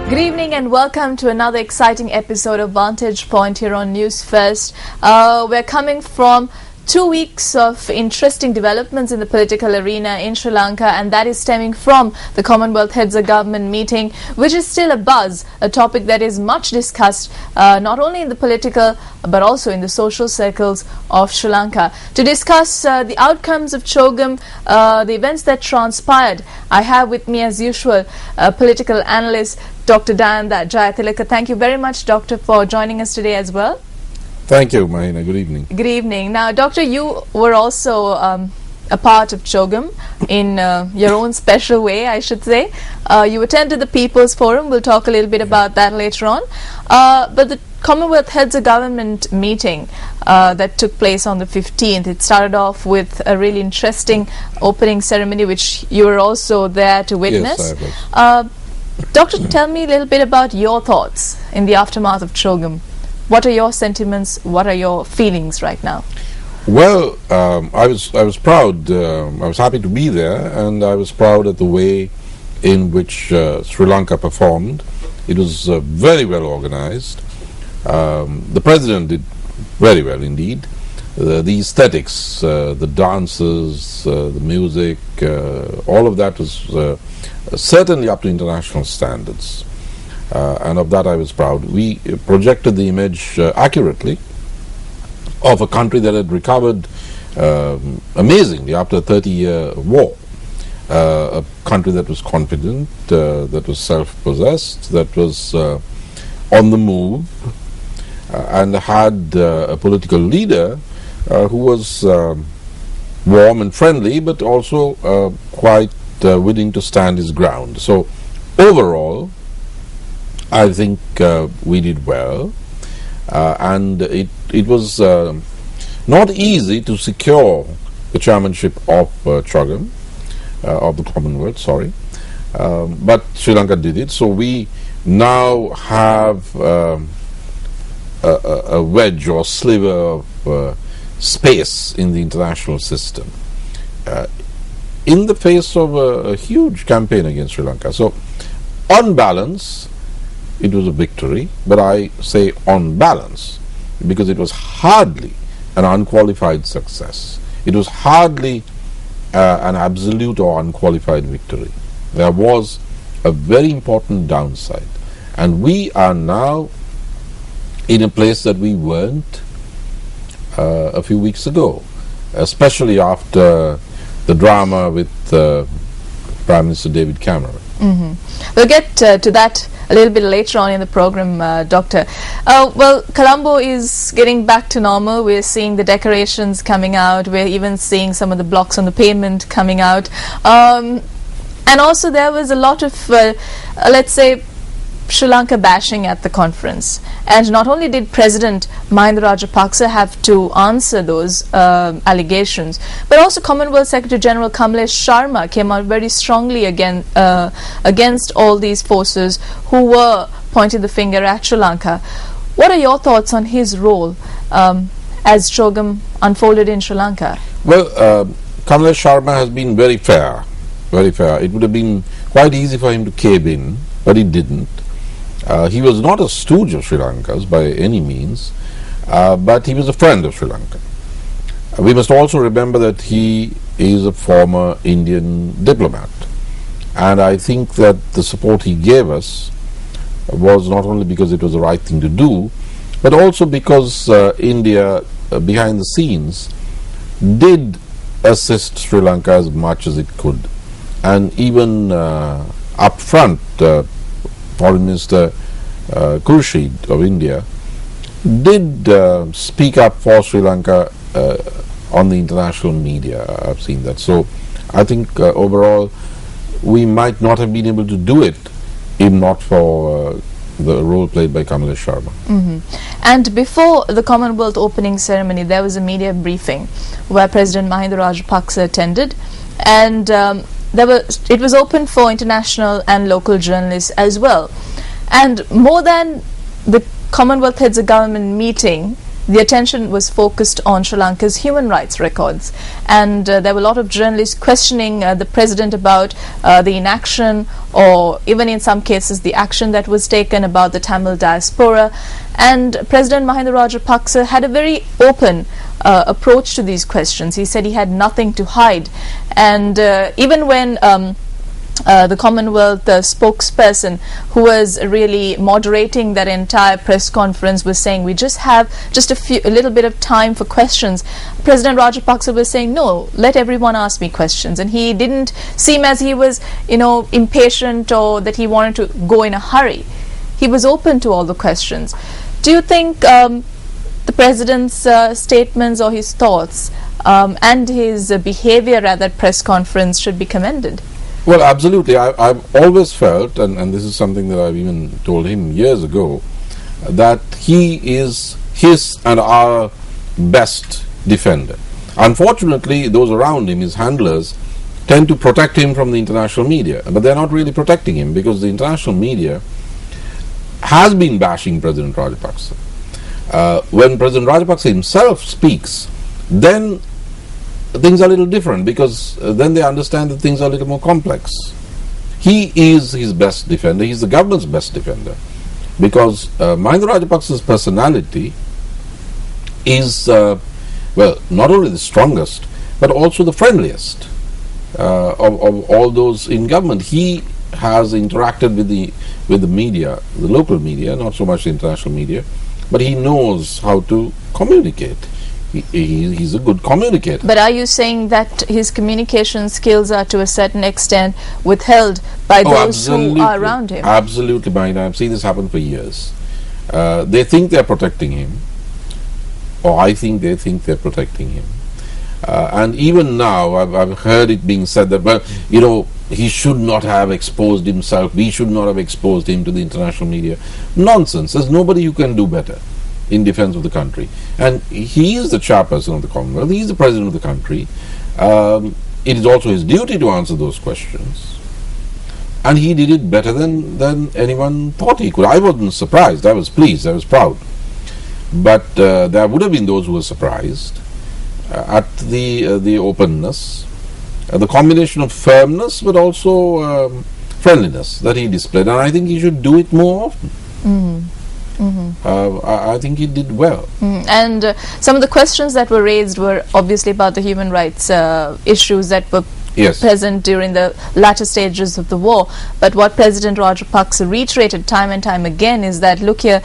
Good evening and welcome to another exciting episode of Vantage Point here on Newsfirst. We're coming from 2 weeks of interesting developments in the political arena in Sri Lanka, and that is stemming from the Commonwealth Heads of Government meeting, which is still a buzz, a topic that is much discussed not only in the political but also in the social circles of Sri Lanka. To discuss the outcomes of CHOGM, the events that transpired, I have with me as usual political analyst Dr. Dayan Jayatilleka. Thank you very much, Doctor, for joining us today as well. Thank you, Mahina. Good evening. Good evening. Now, Doctor, you were also a part of CHOGM in your own special way, I should say. You attended the People's Forum. We'll talk a little bit about that later on. But the Commonwealth Heads of Government meeting that took place on the 15th, it started off with a really interesting opening ceremony, which you were also there to witness. Yes, I was. Doctor, tell me a little bit about your thoughts in the aftermath of CHOGM. What are your sentiments? What are your feelings right now? Well, I was proud. I was happy to be there, and I was proud at the way in which Sri Lanka performed. It was very well organized. The president did very well indeed. The aesthetics, the dances, the music, all of that was certainly up to international standards. And of that I was proud. We projected the image accurately of a country that had recovered amazingly after a 30-year war. A country that was confident, that was self-possessed, that was on the move, and had a political leader who was warm and friendly, but also quite willing to stand his ground. So overall, I think we did well, and it was not easy to secure the chairmanship of CHOGM, of the Commonwealth, but Sri Lanka did it. So we now have a wedge or sliver of space in the international system in the face of a huge campaign against Sri Lanka. So on balance, it was a victory, but I say on balance because it was hardly an unqualified success. It was hardly an absolute or unqualified victory. There was a very important downside, and we are now in a place that we weren't a few weeks ago, especially after the drama with Prime Minister David Cameron. We'll get to that a little bit later on in the program, Doctor. Well, Colombo is getting back to normal. We're seeing the decorations coming out. We're even seeing some of the blocks on the pavement coming out. And also there was a lot of, let's say, Sri Lanka bashing at the conference. And not only did President Mahinda Rajapaksa have to answer those allegations, but also Commonwealth Secretary General Kamlesh Sharma came out very strongly against all these forces who were pointing the finger at Sri Lanka. What are your thoughts on his role as CHOGM unfolded in Sri Lanka? Well, Kamlesh Sharma has been very fair, very fair. It would have been quite easy for him to cave in, but he didn't. He was not a stooge of Sri Lanka's by any means, but he was a friend of Sri Lanka. We must also remember that he is a former Indian diplomat, and I think that the support he gave us was not only because it was the right thing to do, but also because India, behind the scenes, did assist Sri Lanka as much as it could. And even up front, Foreign Minister Khurshid of India did speak up for Sri Lanka on the international media. I've seen that. So I think overall we might not have been able to do it if not for the role played by Kamlesh Sharma. And before the Commonwealth opening ceremony, there was a media briefing where President Mahinda Rajapaksa attended, and it was open for international and local journalists as well. And more than the Commonwealth Heads of Government meeting, the attention was focused on Sri Lanka's human rights records, and there were a lot of journalists questioning the president about the inaction, or even in some cases the action that was taken about the Tamil diaspora. And President Mahinda Rajapaksa had a very open approach to these questions. He said he had nothing to hide, and even when the Commonwealth spokesperson who was really moderating that entire press conference was saying, we just have a little bit of time for questions, President Rajapaksa was saying, no, let everyone ask me questions. And he didn't seem as he was, impatient or that he wanted to go in a hurry. He was open to all the questions. Do you think the president's statements or his thoughts and his behavior at that press conference should be commended? Well, absolutely. I've always felt, and this is something that I've even told him years ago, that he is his and our best defender. Unfortunately, those around him, his handlers, tend to protect him from the international media, but they're not really protecting him, because the international media has been bashing President Rajapaksa. When President Rajapaksa himself speaks, then things are a little different, because then they understand that things are a little more complex. He is his best defender. He's the government's best defender, because Mahinda Rajapaksa's personality is, not only the strongest, but also the friendliest of all those in government. He has interacted with the media, the local media, not so much the international media, but he knows how to communicate. He's a good communicator. But are you saying that his communication skills are to a certain extent withheld by those who are around him? Absolutely, Mahinda. I've seen this happen for years. They think they're protecting him, or I think they think they're protecting him. And even now, I've heard it being said that, he should not have exposed himself. We should not have exposed him to the international media. Nonsense. There's nobody who can do better in defense of the country, and he is the chairperson of the Commonwealth. He is the president of the country. It is also his duty to answer those questions, and he did it better than anyone thought he could. I wasn't surprised. I was pleased. I was proud. But there would have been those who were surprised at the openness, the combination of firmness but also friendliness that he displayed, and I think he should do it more often. I think he did well. And some of the questions that were raised were obviously about the human rights issues that were present during the latter stages of the war. But what President Rajapaksa reiterated time and time again is that, look here,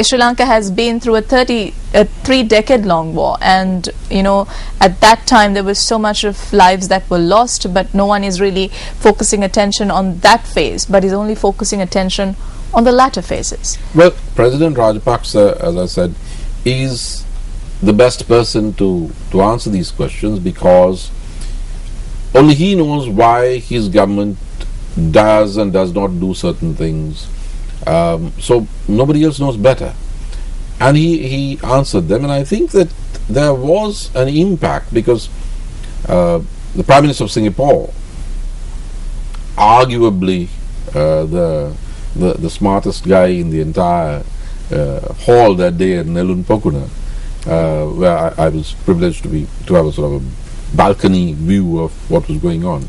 Sri Lanka has been through a 3-decade-long war, and at that time there was so much of lives that were lost, but no one is really focusing attention on that phase, but is only focusing attention on the latter phases. Well, President Rajapaksa, as I said, is the best person to answer these questions, because only he knows why his government does and does not do certain things. So nobody else knows better. And he answered them, and I think that there was an impact, because the Prime Minister of Singapore, arguably the smartest guy in the entire hall that day at Nelun Pokuna, where I was privileged to have a sort of a balcony view of what was going on.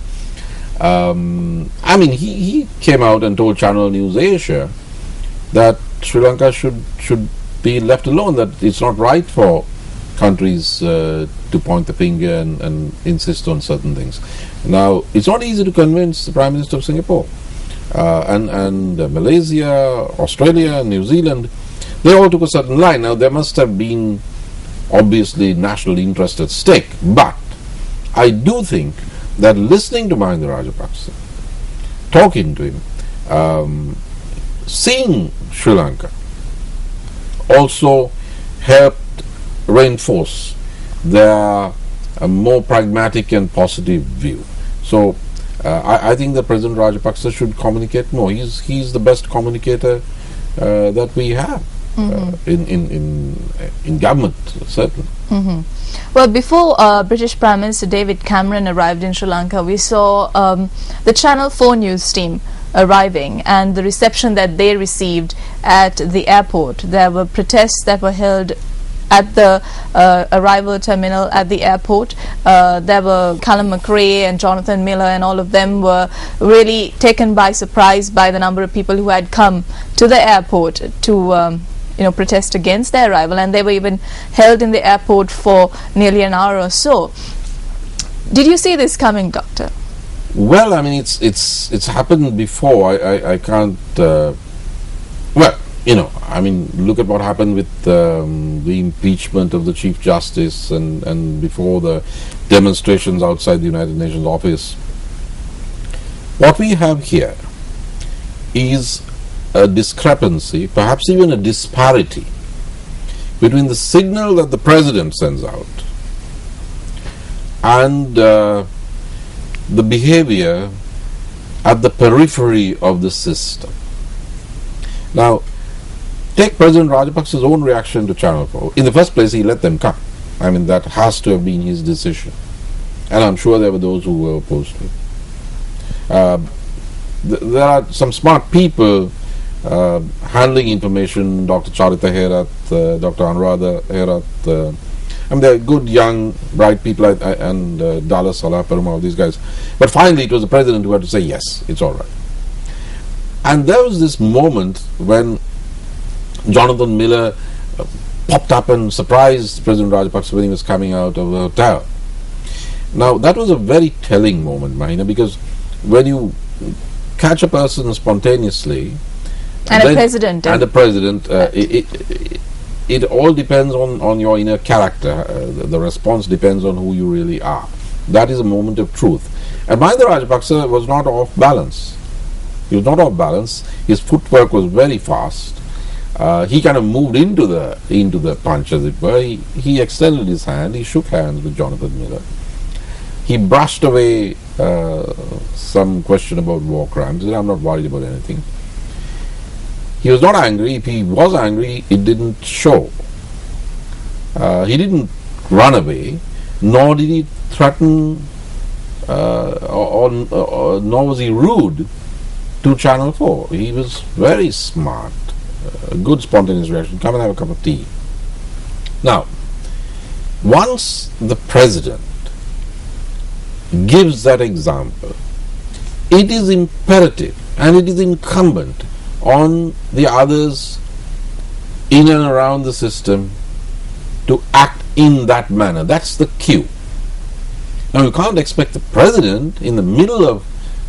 He came out and told Channel News Asia that Sri Lanka should be left alone, that it's not right for countries to point the finger and insist on certain things. Now, it's not easy to convince the Prime Minister of Singapore. And Malaysia, Australia, New Zealand, they all took a certain line. Now, there must have been obviously national interest at stake, but I do think that listening to Mahinda Rajapaksa, talking to him, seeing Sri Lanka, also helped reinforce their more pragmatic and positive view. So I think that President Rajapaksa should communicate more. He's the best communicator that we have in government, certainly. Well, before British Prime Minister David Cameron arrived in Sri Lanka, we saw the Channel 4 news team arriving and the reception that they received at the airport. There were protests that were held at the arrival terminal at the airport. There were Callum McRae and Jonathan Miller, and all of them were really taken by surprise by the number of people who had come to the airport to protest against their arrival, and they were even held in the airport for nearly an hour or so. Did you see this coming, Doctor? Well, I mean, it's happened before. I can't. Look at what happened with the impeachment of the Chief Justice, and before the demonstrations outside the United Nations office. What we have here is a discrepancy, perhaps even a disparity, between the signal that the President sends out and the behavior at the periphery of the system. Now, take President Rajapaksa's own reaction to Channel 4. In the first place, he let them come. I mean, that has to have been his decision. And I'm sure there were those who were opposed to it. There are some smart people handling information, Dr. Charita Herath, Dr. Anuradha Herath. They're good, young, bright people, and Dallas, Salah, Perumal, these guys. But finally, it was the President who had to say, yes, it's all right. And there was this moment when Jonathan Miller popped up and surprised President Rajapaksa when he was coming out of the hotel. Now, that was a very telling moment, Mahina, because when you catch a person spontaneously and a president, it all depends on your inner character. The response depends on who you really are. That is a moment of truth. And Mahinda Rajapaksa was not off balance. He was not off balance. His footwork was very fast. He kind of moved into the punch, as it were. He extended his hand. He shook hands with Jonathan Miller. He brushed away some question about war crimes. He said, I'm not worried about anything. He was not angry. If he was angry, it didn't show. He didn't run away, nor did he threaten, nor was he rude to Channel 4. He was very smart. A good spontaneous reaction. Come and have a cup of tea. Now, once the President gives that example, it is imperative and it is incumbent on the others in and around the system to act in that manner. That's the cue. Now, you can't expect the President in the middle of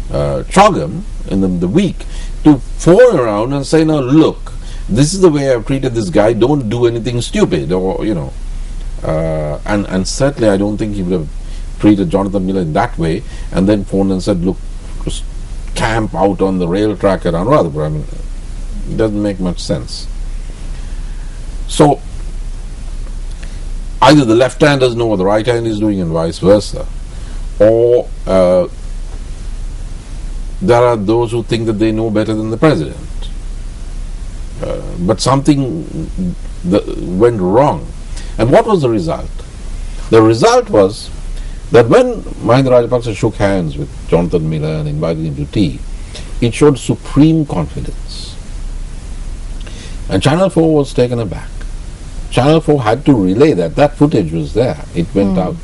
Chogam, in the week, to phone around and say, now look, this is the way I've treated this guy, don't do anything stupid, or and certainly I don't think he would have treated Jonathan Miller in that way and then phoned and said, look, just camp out on the rail track at Anuradhapura. I mean, it doesn't make much sense. So, either the left hand doesn't know what the right hand is doing and vice versa, or there are those who think that they know better than the President. But something went wrong. And what was the result? The result was that when Mahinda Rajapaksa shook hands with Jonathan Miller and invited him to tea, it showed supreme confidence. And Channel 4 was taken aback. Channel 4 had to relay that. That footage was there. It went out.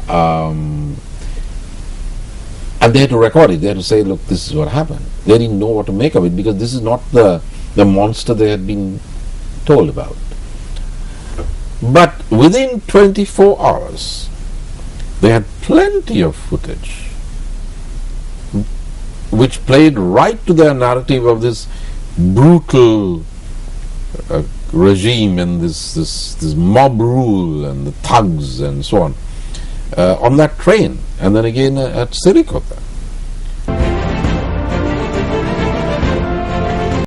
And they had to record it. They had to say, look, this is what happened. They didn't know what to make of it because this is not the monster they had been told about. But within 24 hours, they had plenty of footage which played right to their narrative of this brutal regime and this mob rule and the thugs and so on that train, and then again at Sirikota.